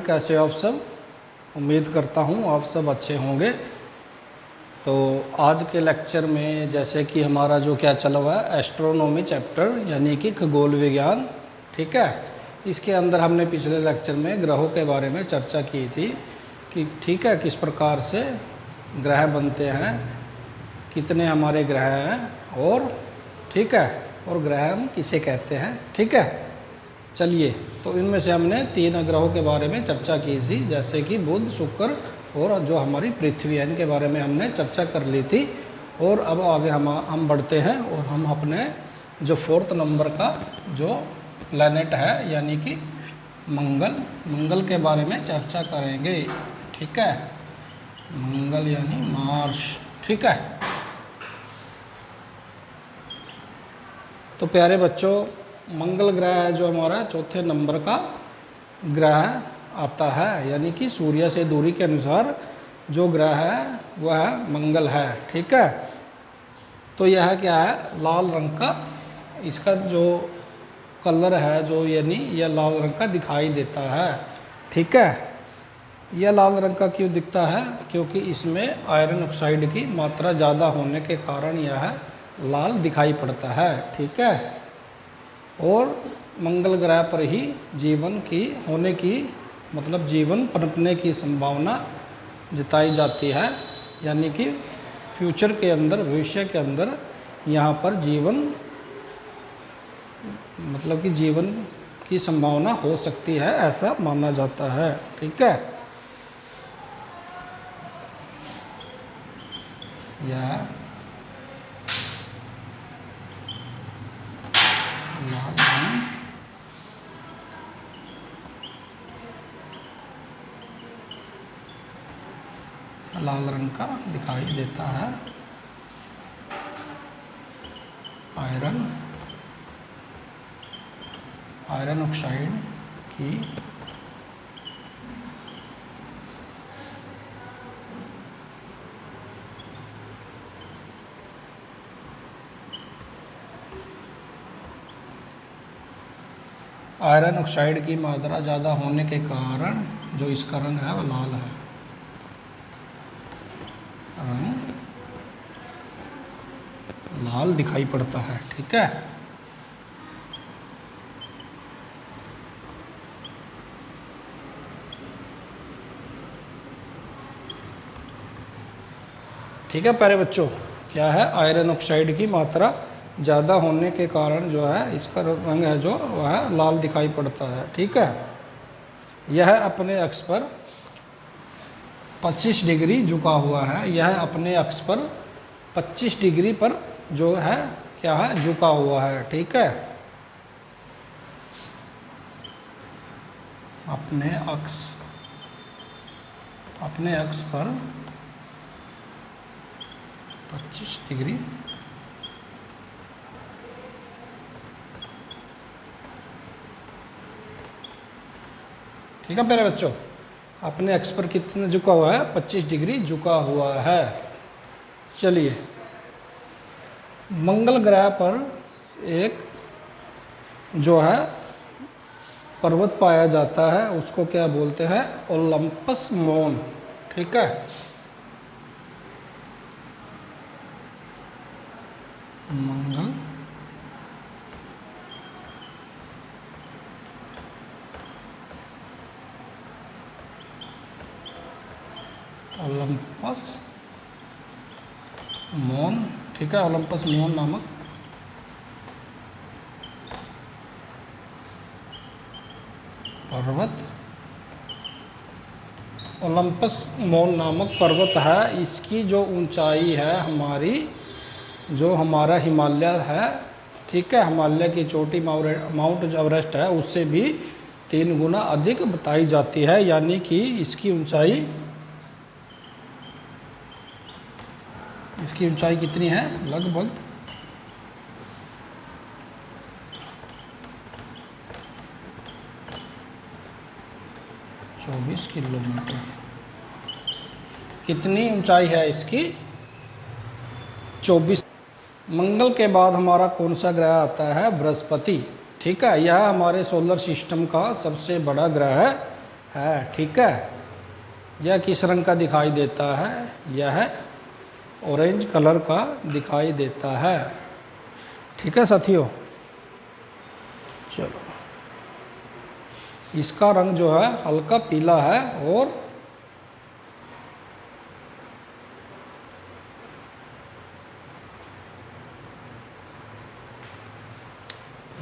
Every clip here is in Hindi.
कैसे हो आप सब। उम्मीद करता हूँ आप सब अच्छे होंगे। तो आज के लेक्चर में जैसे कि हमारा जो क्या चला हुआ है एस्ट्रोनॉमी चैप्टर यानी कि खगोल विज्ञान, ठीक है। इसके अंदर हमने पिछले लेक्चर में ग्रहों के बारे में चर्चा की थी कि ठीक है किस प्रकार से ग्रह बनते हैं, कितने हमारे ग्रह हैं और ठीक है, और ग्रह हम किसे कहते हैं, ठीक है। चलिए, तो इनमें से हमने 3 ग्रहों के बारे में चर्चा की थी, जैसे कि बुध, शुक्र और जो हमारी पृथ्वी है, इनके बारे में हमने चर्चा कर ली थी। और अब आगे हम बढ़ते हैं और हम अपने जो 4th नंबर का जो प्लैनेट है यानी कि मंगल के बारे में चर्चा करेंगे, ठीक है। मंगल यानी मार्स, ठीक है। तो प्यारे बच्चों, मंगल ग्रह है जो हमारा 4थे नंबर का ग्रह आता है, यानी कि सूर्य से दूरी के अनुसार जो ग्रह है वह मंगल है, ठीक है। तो यह क्या है, लाल रंग का इसका जो कलर है, जो यानी यह लाल रंग का दिखाई देता है, ठीक है। यह लाल रंग का क्यों दिखता है, क्योंकि इसमें आयरन ऑक्साइड की मात्रा ज़्यादा होने के कारण यह लाल दिखाई पड़ता है, ठीक है। और मंगल ग्रह पर ही जीवन की होने की मतलब जीवन पनपने की संभावना जताई जाती है, यानी कि फ्यूचर के अंदर, भविष्य के अंदर यहाँ पर जीवन मतलब कि जीवन की संभावना हो सकती है, ऐसा माना जाता है, ठीक है। यह लाल रंग का दिखाई देता है। आयरन ऑक्साइड की आयरन ऑक्साइड की मात्रा ज़्यादा होने के कारण जो इसका रंग है वह लाल है, रंग लाल दिखाई पड़ता है, ठीक है। ठीक है प्यारे बच्चों, क्या है, आयरन ऑक्साइड की मात्रा ज़्यादा होने के कारण जो है इसका रंग है जो वह लाल दिखाई पड़ता है, ठीक है। यह अपने अक्ष पर 25 डिग्री झुका हुआ है, यह अपने अक्ष पर 25 डिग्री पर जो है क्या है, झुका हुआ है, ठीक है। अपने अक्ष पर 25 डिग्री ठीक है प्यारे बच्चों, अपने अक्ष पर कितना झुका हुआ है, 25 डिग्री झुका हुआ है। चलिए, मंगल ग्रह पर एक जो है पर्वत पाया जाता है, उसको क्या बोलते हैं, ओलंपस मॉन, ठीक है। मंगल ओलंपस मॉन, ठीक है, ओलंपस मॉन नामक पर्वत, ओलंपस मॉन नामक पर्वत है। इसकी जो ऊंचाई है जो हमारा हिमालय है, ठीक है, हिमालय की चोटी माउंट एवरेस्ट है, उससे भी 3 गुना अधिक बताई जाती है, यानी कि इसकी ऊंचाई कितनी है, लगभग 24 किलोमीटर। कितनी ऊंचाई है इसकी, 24। मंगल के बाद हमारा कौन सा ग्रह आता है, बृहस्पति, ठीक है। यह हमारे सोलर सिस्टम का सबसे बड़ा ग्रह है। ठीक है, यह किस रंग का दिखाई देता है? यह ऑरेंज कलर का दिखाई देता है। ठीक है साथियों, चलो इसका रंग जो है हल्का पीला है और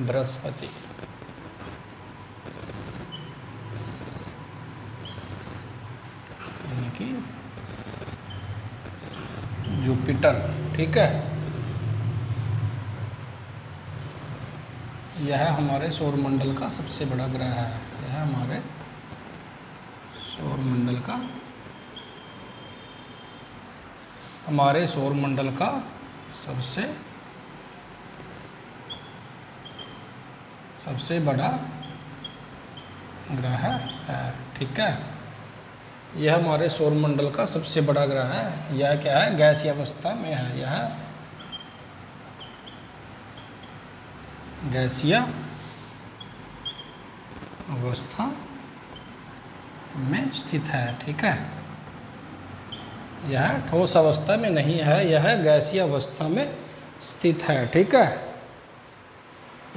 बृहस्पति, यानी कि जुपिटर। ठीक है, यह हमारे सौरमंडल का सबसे बड़ा ग्रह है। यह हमारे सौरमंडल का सबसे बड़ा ग्रह है। ठीक है, यह हमारे सौरमंडल का सबसे बड़ा ग्रह है। यह क्या है? गैसीय अवस्था में है। यह गैसीय अवस्था में स्थित है। ठीक है, यह ठोस अवस्था में नहीं है, यह गैसीय अवस्था में स्थित है। ठीक है,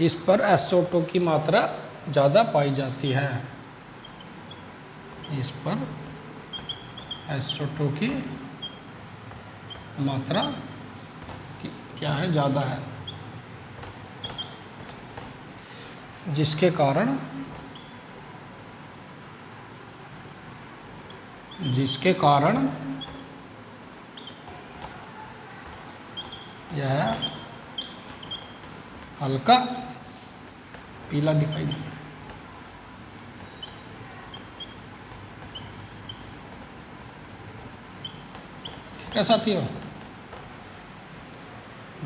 इस पर SO2 की मात्रा ज़्यादा पाई जाती है। इस पर SO2 की मात्रा क्या है? ज़्यादा है, जिसके कारण यह हल्का पीला दिखाई देता है। ठीक है साथियों,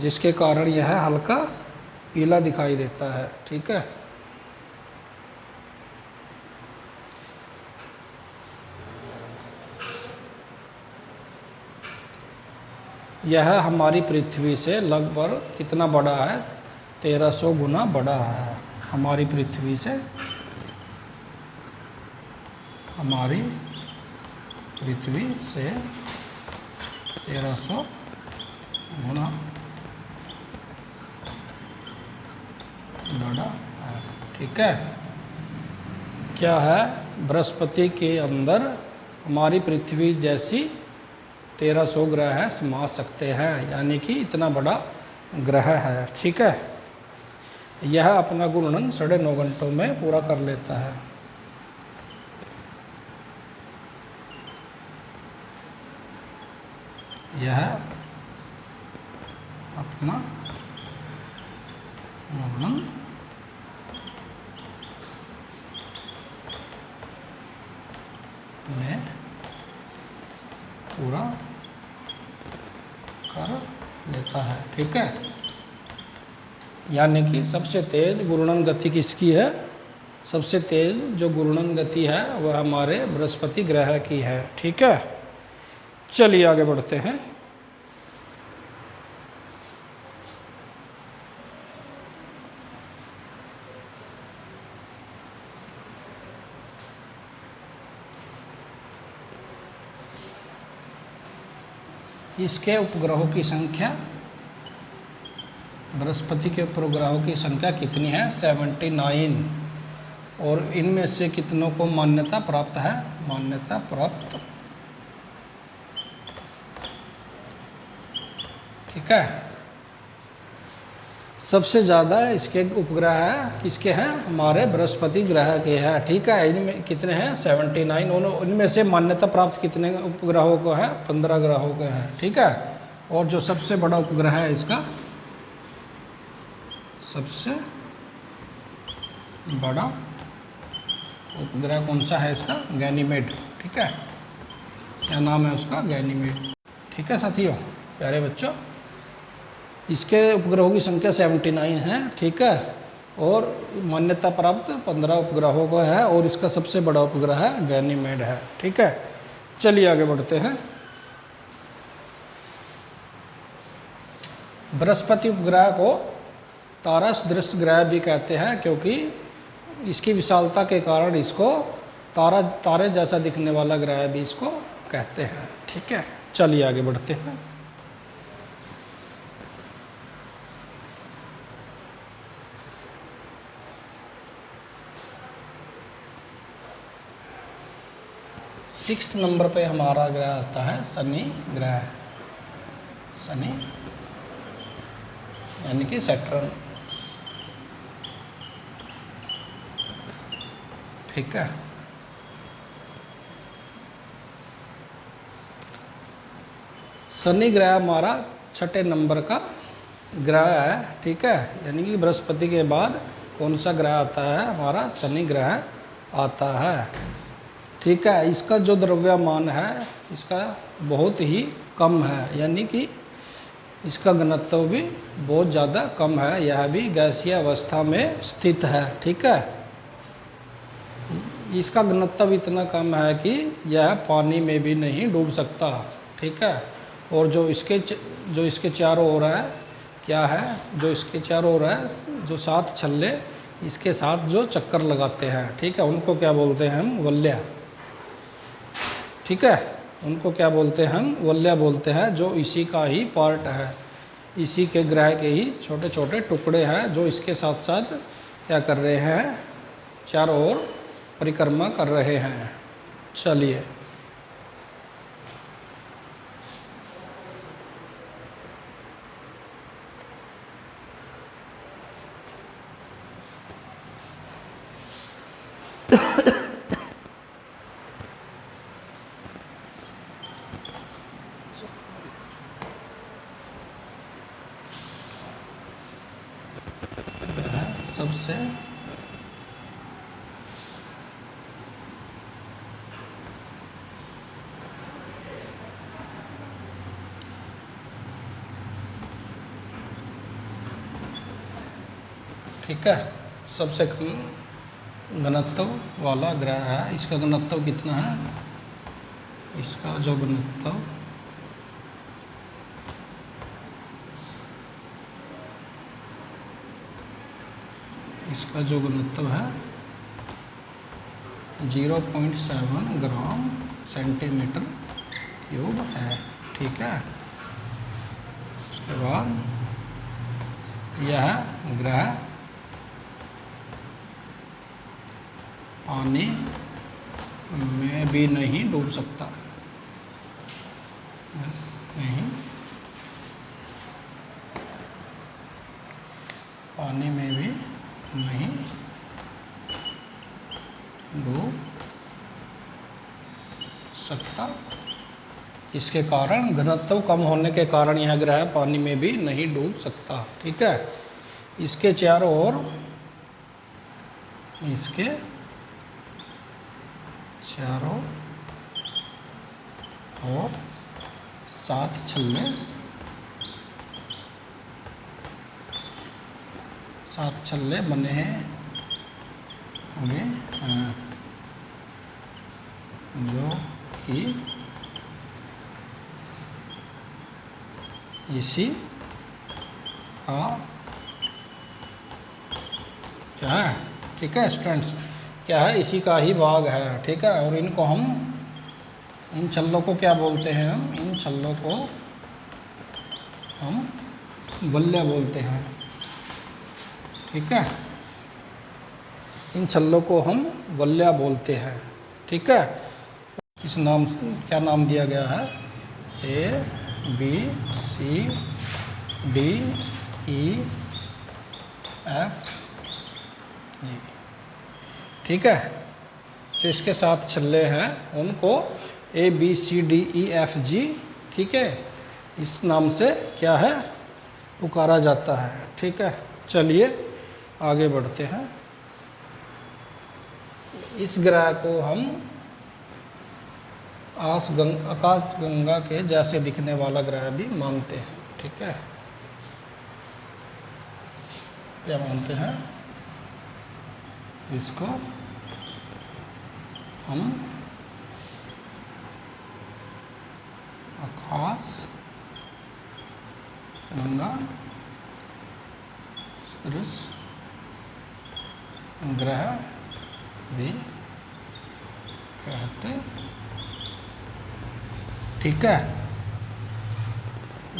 जिसके कारण यह हल्का पीला दिखाई देता है। ठीक है, यह हमारी पृथ्वी से लगभग कितना बड़ा है? 1300 गुना बड़ा है। हमारी पृथ्वी से 1300 गुना बड़ा है। ठीक है, क्या है? बृहस्पति के अंदर हमारी पृथ्वी जैसी 1300 ग्रह समा सकते हैं, यानी कि इतना बड़ा ग्रह है। ठीक है, यह अपना घूर्णन 9.5 घंटों में पूरा कर लेता है। यह अपना घूर्णन में पूरा कर लेता है। ठीक है, यानी कि सबसे तेज घूर्णन गति किसकी है? सबसे तेज जो घूर्णन गति है वह हमारे बृहस्पति ग्रह की है। ठीक है, चलिए आगे बढ़ते हैं। इसके उपग्रहों की संख्या, बृहस्पति के उपग्रहों की संख्या कितनी है? 79। और इनमें से कितनों को मान्यता प्राप्त है? मान्यता प्राप्त। ठीक है, सबसे ज़्यादा इसके उपग्रह है किसके हैं? हमारे बृहस्पति ग्रह के हैं। ठीक है, इनमें कितने हैं? 79। इनमें से मान्यता प्राप्त कितने उपग्रहों को है? 15 ग्रहों को है। ठीक है, और जो सबसे बड़ा उपग्रह है इसका, सबसे बड़ा उपग्रह कौन सा है इसका? गैनीमेड। ठीक है, क्या नाम है उसका? गैनीमेड। ठीक है साथियों, प्यारे बच्चों, इसके उपग्रहों की संख्या 79 है। ठीक है, और मान्यता प्राप्त 15 उपग्रहों को है, और इसका सबसे बड़ा उपग्रह है गैनीमेड है। ठीक है, चलिए आगे बढ़ते हैं। बृहस्पति उपग्रह को तारा सदृश ग्रह भी कहते हैं, क्योंकि इसकी विशालता के कारण इसको तारे जैसा दिखने वाला ग्रह भी इसको कहते हैं। ठीक है, चलिए आगे बढ़ते हैं। सिक्स्थ नंबर पे हमारा ग्रह आता है शनि ग्रह, शनि यानी कि सैटर्न। ठीक है, शनि ग्रह हमारा छठे नंबर का ग्रह है। ठीक है, यानी कि बृहस्पति के बाद कौन सा ग्रह आता है? हमारा शनि ग्रह आता है। ठीक है, इसका जो द्रव्यमान है इसका बहुत ही कम है, यानी कि इसका घनत्व भी बहुत ज़्यादा कम है। यह भी गैसीय अवस्था में स्थित है। ठीक है, इसका घनत्व इतना कम है कि यह पानी में भी नहीं डूब सकता। ठीक है, और जो इसके चारों ओर है, क्या है जो इसके चारों ओर है, जो 7 छल्ले इसके साथ जो चक्कर लगाते हैं, ठीक है, उनको क्या बोलते हैं हम? वलय। ठीक है, उनको क्या बोलते हैं हम? वलय बोलते हैं, जो इसी का ही पार्ट है, इसी के ग्रह के ही छोटे छोटे टुकड़े हैं जो इसके साथ साथ क्या कर रहे हैं? चारों ओर परिक्रमा कर रहे हैं। चलिए सबसे ठीक है, सबसे कम घनत्व वाला ग्रह है। इसका घनत्व कितना है? इसका जो घनत्व है 0.7 ग्राम सेंटीमीटर क्यूब है। ठीक है, उसके बाद यह ग्रह पानी में भी नहीं डूब सकता, नहीं, पानी में भी नहीं डूब सकता। इसके कारण, घनत्व कम होने के कारण यह ग्रह पानी में भी नहीं डूब सकता। ठीक है, इसके चारों ओर, इसके चारों ओर 7 छल्ले, 7 छल्ले बने हुए हैं, जो कि इसी का क्या है? ठीक है स्टूडेंट्स, क्या है? इसी का ही भाग है। ठीक है, और इनको हम, इन छल्लों को क्या बोलते हैं हम? इन छल्लों को हम वलय बोलते हैं। ठीक है, इन छल्लों को हम वलय बोलते हैं। ठीक है, इस नाम, क्या नाम दिया गया है? ABCDEFG। ठीक है, जो इसके साथ छल्ले हैं उनको ABCDEFG, ठीक है, इस नाम से क्या है? पुकारा जाता है। ठीक है, चलिए आगे बढ़ते हैं। इस ग्रह को हम आकाश गंगा के जैसे दिखने वाला ग्रह भी मानते हैं। ठीक है, क्या मानते हैं? इसको हम आकाश गंगा सदृश ग्रह भी कहते, ठीक है।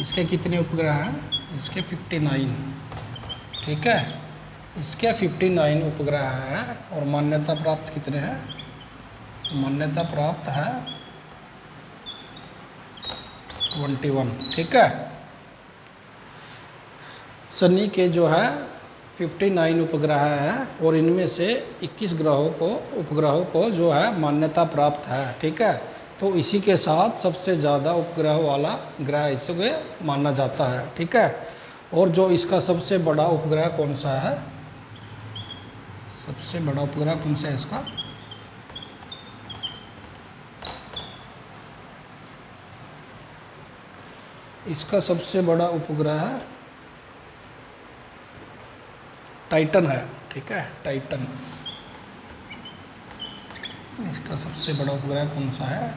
इसके कितने उपग्रह हैं? इसके 59, ठीक है। इसके 59 उपग्रह हैं और मान्यता प्राप्त कितने हैं? मान्यता प्राप्त है 21, ठीक है। शनि के जो है 59 उपग्रह हैं और इनमें से 21 उपग्रहों को जो है मान्यता प्राप्त है, ठीक है। तो इसी के साथ सबसे ज़्यादा उपग्रह वाला ग्रह इसे माना जाता है, ठीक है। और जो इसका सबसे बड़ा उपग्रह कौन सा है? सबसे बड़ा उपग्रह कौन सा है इसका? इसका सबसे बड़ा उपग्रह टाइटन है, ठीक है, टाइटन। इसका सबसे बड़ा उपग्रह कौन सा है?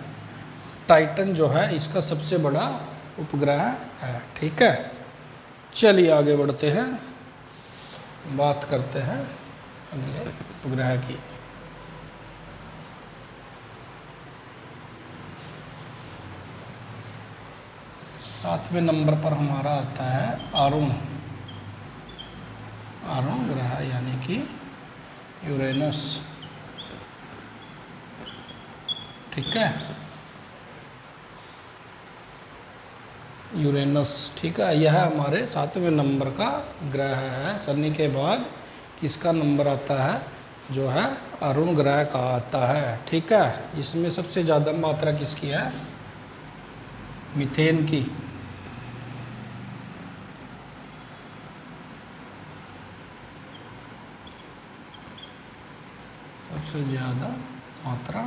टाइटन जो है इसका सबसे बड़ा उपग्रह है, ठीक है। चलिए आगे बढ़ते हैं, बात करते हैं अगले उपग्रह की। सातवें नंबर पर हमारा आता है अरुण ग्रह यानी कि यूरेनस, ठीक है। यूरेनस, ठीक है। यह हमारे 7वें नंबर का ग्रह है। शनि के बाद किसका नंबर आता है? जो है अरुण ग्रह का आता है, ठीक है। इसमें सबसे ज़्यादा मात्रा किसकी है? मीथेन की। सबसे ज़्यादा मात्रा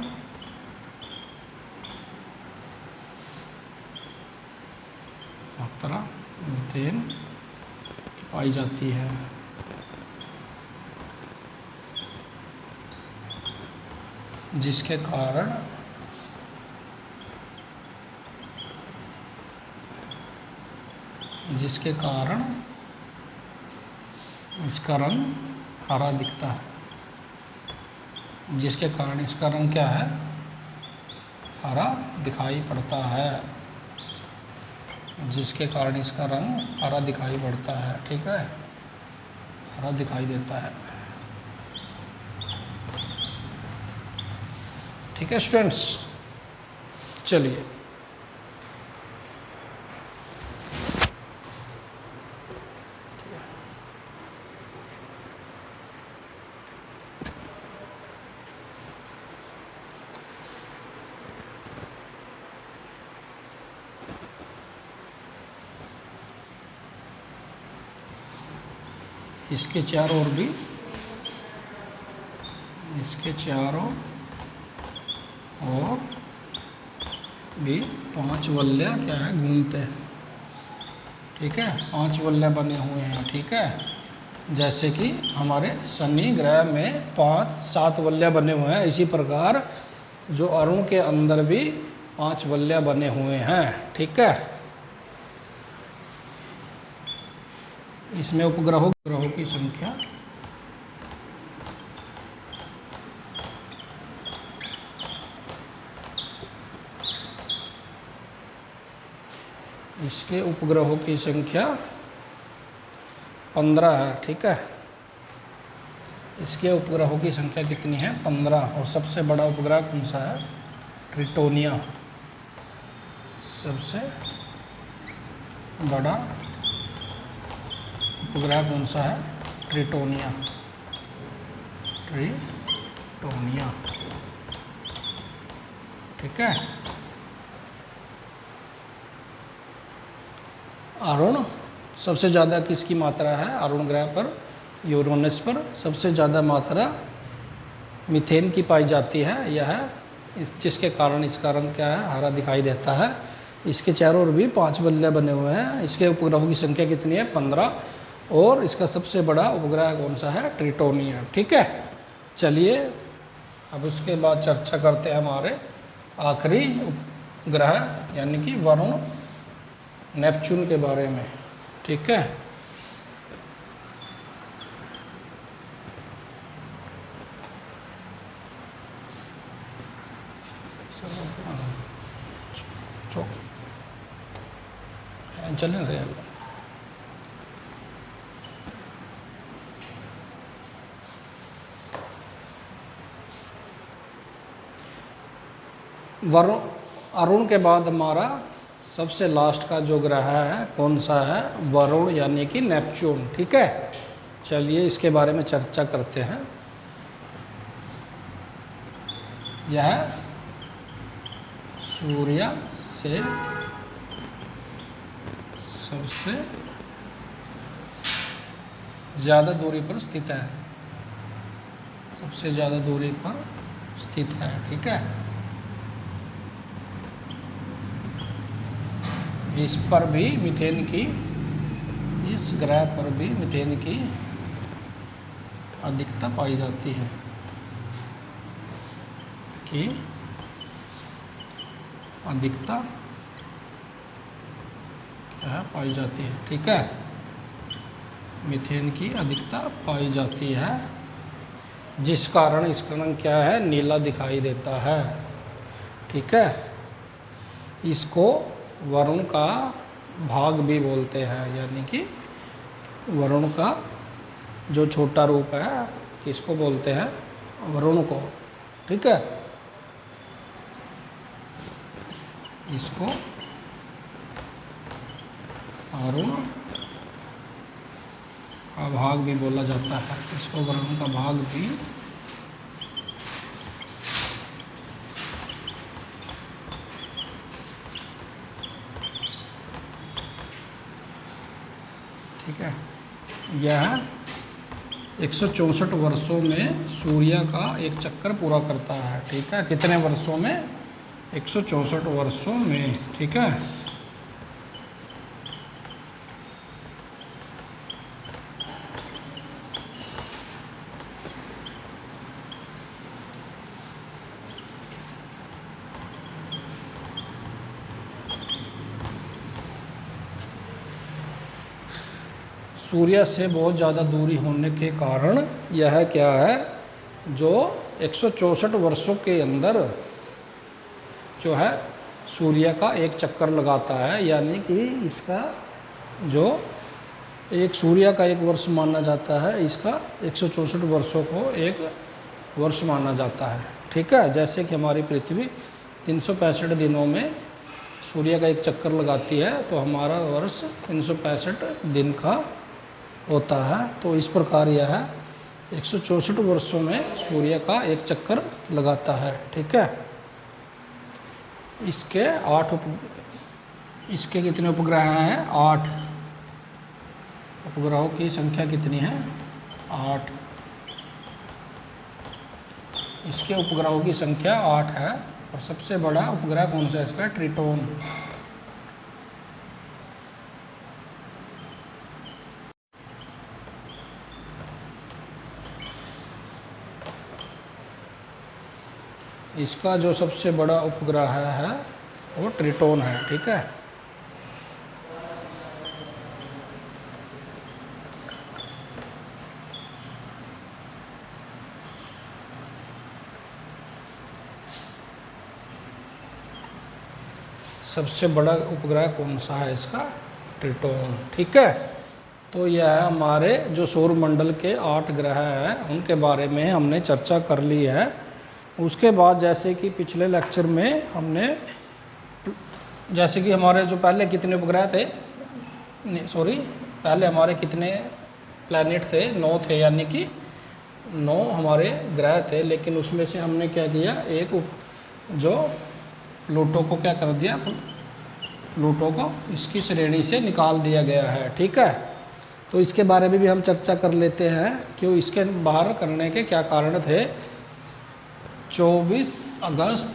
मीथेन की पाई जाती है, जिसके कारण इसका रंग हरा दिखता है। जिसके कारण इसका रंग क्या है? हरा दिखाई पड़ता है। जिसके कारण इसका रंग हरा दिखाई पड़ता है, ठीक है, हरा दिखाई देता है, ठीक है स्टूडेंट्स। चलिए इसके चारों ओर भी 5 वलय क्या है? घूमते हैं, ठीक है। 5 वलय बने हुए हैं, ठीक है। जैसे कि हमारे शनि ग्रह में 5-7 वलय बने हुए हैं, इसी प्रकार जो अरुण के अंदर भी 5 वलय बने हुए हैं, ठीक है। इसमें उपग्रहों की संख्या इसके उपग्रहों की संख्या 15 है, ठीक है। इसके उपग्रहों की संख्या कितनी है? 15। और सबसे बड़ा उपग्रह कौन सा है? ट्रिटोनिया। सबसे बड़ा उपग्रह कौन सा है? ट्रिटोनिया। ठीक है। अरुण सबसे ज़्यादा किसकी मात्रा है? अरुण ग्रह पर, यूरेनस पर सबसे ज़्यादा मात्रा मीथेन की पाई जाती है। यह जिसके कारण इसका रंग क्या है? हरा दिखाई देता है। इसके चारों ओर भी 5 वलय बने हुए हैं। इसके उपग्रहों की संख्या कितनी है? 15। और इसका सबसे बड़ा उपग्रह कौन सा है? ट्रिटोनिया। ठीक है, चलिए अब उसके बाद चर्चा करते हैं हमारे आखिरी ग्रह यानी कि वरुण, नेपच्यून के बारे में। ठीक है, चलें रहे वरुण अरुण के बाद हमारा सबसे लास्ट का जो ग्रह है कौन सा है? वरुण यानी कि नेपच्यून। ठीक है, चलिए इसके बारे में चर्चा करते हैं। यह सूर्य से सबसे ज़्यादा दूरी पर स्थित है, सबसे ज़्यादा दूरी पर स्थित है। ठीक है, इस पर भी मीथेन की, इस ग्रह पर भी मीथेन की अधिकता पाई जाती है कि अधिकता क्या पाई जाती है। ठीक है, मीथेन की अधिकता पाई जाती है, जिस कारण इसका रंग क्या है? नीला दिखाई देता है। ठीक है, इसको वरुण का भाग भी बोलते हैं, यानी कि वरुण का जो छोटा रूप है किसको बोलते हैं? वरुण को। ठीक है, इसको वरुण का भाग भी बोला जाता है, इसको वरुण का भाग भी ठीक है। यह 164 वर्षों में सूर्य का एक चक्कर पूरा करता है। ठीक है, कितने वर्षों में? 164 वर्षों में। ठीक है, सूर्य से बहुत ज़्यादा दूरी होने के कारण यह क्या है? जो 164 वर्षों के अंदर जो है सूर्य का एक चक्कर लगाता है, यानी कि इसका जो एक सूर्य का एक वर्ष माना जाता है, इसका 164 वर्षों को एक वर्ष माना जाता है। ठीक है, जैसे कि हमारी पृथ्वी 365 दिनों में सूर्य का एक चक्कर लगाती है, तो हमारा वर्ष 365 दिन का होता है। तो इस प्रकार यह 164 वर्षों में सूर्य का एक चक्कर लगाता है। ठीक है, इसके इसके कितने उपग्रह हैं? 8। उपग्रहों की संख्या कितनी है? 8। इसके उपग्रहों की संख्या 8 है। और सबसे बड़ा उपग्रह कौन सा है इसका? ट्रिटोन। इसका जो सबसे बड़ा उपग्रह है वो ट्रिटोन है। ठीक है, सबसे बड़ा उपग्रह कौन सा है इसका? ट्रिटोन। ठीक है, तो यह हमारे जो सौरमंडल के 8 ग्रह हैं उनके बारे में हमने चर्चा कर ली है। उसके बाद जैसे कि पिछले लेक्चर में हमने, जैसे कि हमारे जो पहले कितने उपग्रह थे, पहले हमारे कितने प्लैनेट थे? 9 थे, यानी कि 9 हमारे ग्रह थे। लेकिन उसमें से हमने क्या किया? एक जो प्लूटो को क्या कर दिया? प्लूटो को इसकी श्रेणी से निकाल दिया गया है। ठीक है, तो इसके बारे में भी हम चर्चा कर लेते हैं, क्यों इसके बाहर करने के क्या कारण थे। 24 अगस्त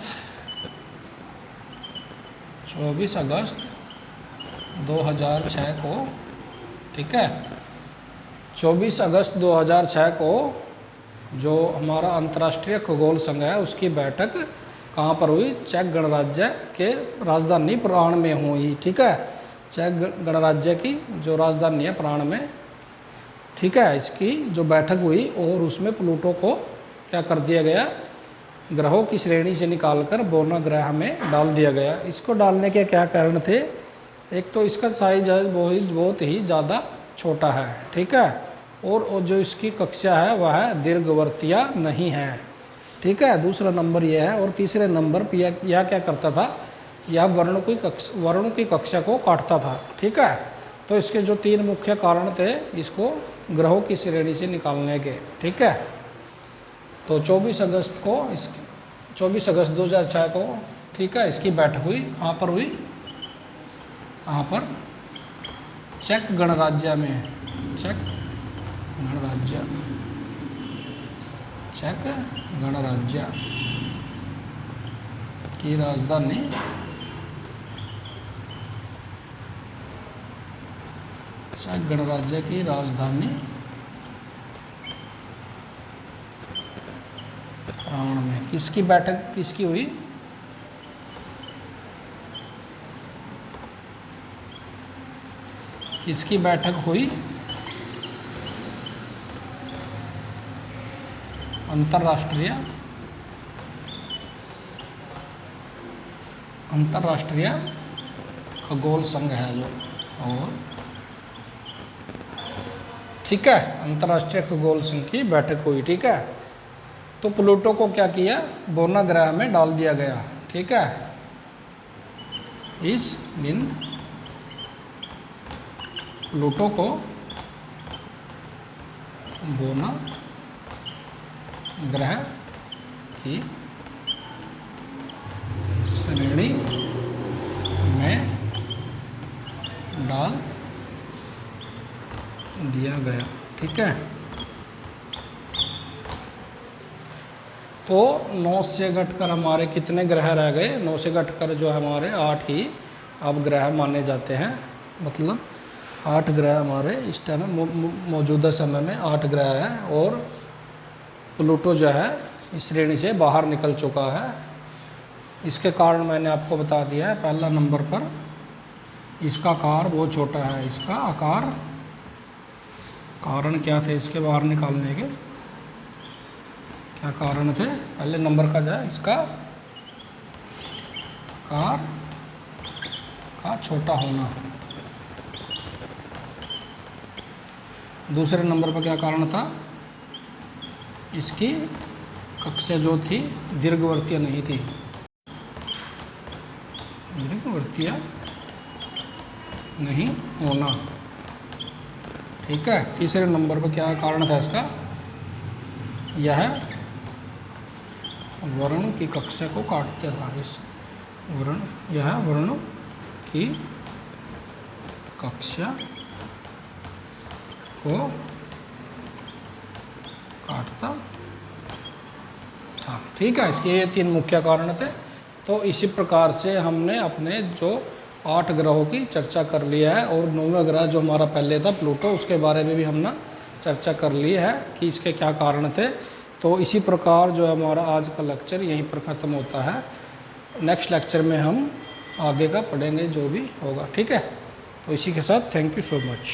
2006 को, ठीक है, 24 अगस्त 2006 को जो हमारा अंतर्राष्ट्रीय खगोल संघ है उसकी बैठक कहाँ पर हुई? चेक गणराज्य के राजधानी प्राण में हुई। ठीक है, चेक गणराज्य की जो राजधानी है प्राण में। ठीक है, इसकी जो बैठक हुई और उसमें प्लूटो को क्या कर दिया गया? ग्रहों की श्रेणी से निकालकर बोना ग्रह में डाल दिया गया। इसको डालने के क्या कारण थे? एक तो इसका साइज बहुत ही ज़्यादा छोटा है, ठीक है, और जो इसकी कक्षा है वह दीर्घवर्तीय नहीं है, ठीक है, दूसरा नंबर यह है। और तीसरे नंबर पर यह क्या करता था, यह वर्णों की कक्षा को काटता था, ठीक है। तो इसके जो 3 मुख्य कारण थे इसको ग्रहों की श्रेणी से निकालने के, ठीक है। तो 24 अगस्त 2006 को, ठीक है, इसकी बैठक हुई। कहाँ पर हुई? कहाँ पर? चेक गणराज्य में। चेक गणराज्य की राजधानी चेक गणराज्य की राजधानी प्राण में। किसकी बैठक किसकी हुई? किसकी बैठक हुई? अंतर्राष्ट्रीय खगोल संघ है जो, और ठीक है, अंतर्राष्ट्रीय खगोल संघ की बैठक हुई, ठीक है। तो प्लूटो को क्या किया? बोना ग्रह में डाल दिया गया, ठीक है। इस दिन प्लूटो को बोना ग्रह की श्रेणी में डाल दिया गया, ठीक है। तो 9 से घटकर हमारे कितने ग्रह रह गए? 9 से घटकर जो हमारे 8 ही अब ग्रह माने जाते हैं, मतलब 8 ग्रह हमारे इस टाइम में मौजूदा समय में 8 ग्रह हैं। और प्लूटो जो है इस श्रेणी से बाहर निकल चुका है। इसके कारण मैंने आपको बता दिया है। पहला नंबर पर इसका आकार बहुत छोटा है। इसका आकार, कारण क्या थे इसके बाहर निकालने के? क्या कारण थे? पहले नंबर का जो है इसका आकार का छोटा होना। दूसरे नंबर पर क्या कारण था? इसकी कक्षा जो थी दीर्घवर्तीय नहीं थी, दीर्घवर्तीय नहीं होना, ठीक है। तीसरे नंबर पर क्या कारण था इसका? यह वर्ण की कक्षा को काटता था। यह वर्ण की कक्षा को काटता था, ठीक है। इसके ये 3 मुख्य कारण थे। तो इसी प्रकार से हमने अपने जो 8 ग्रहों की चर्चा कर लिया है। और 9वां ग्रह जो हमारा पहले था प्लूटो, उसके बारे में भी हमने चर्चा कर ली है कि इसके क्या कारण थे। तो इसी प्रकार जो हमारा आज का लेक्चर यहीं पर ख़त्म होता है। नेक्स्ट लेक्चर में हम आगे का पढ़ेंगे जो भी होगा, ठीक है। तो इसी के साथ थैंक यू सो मच।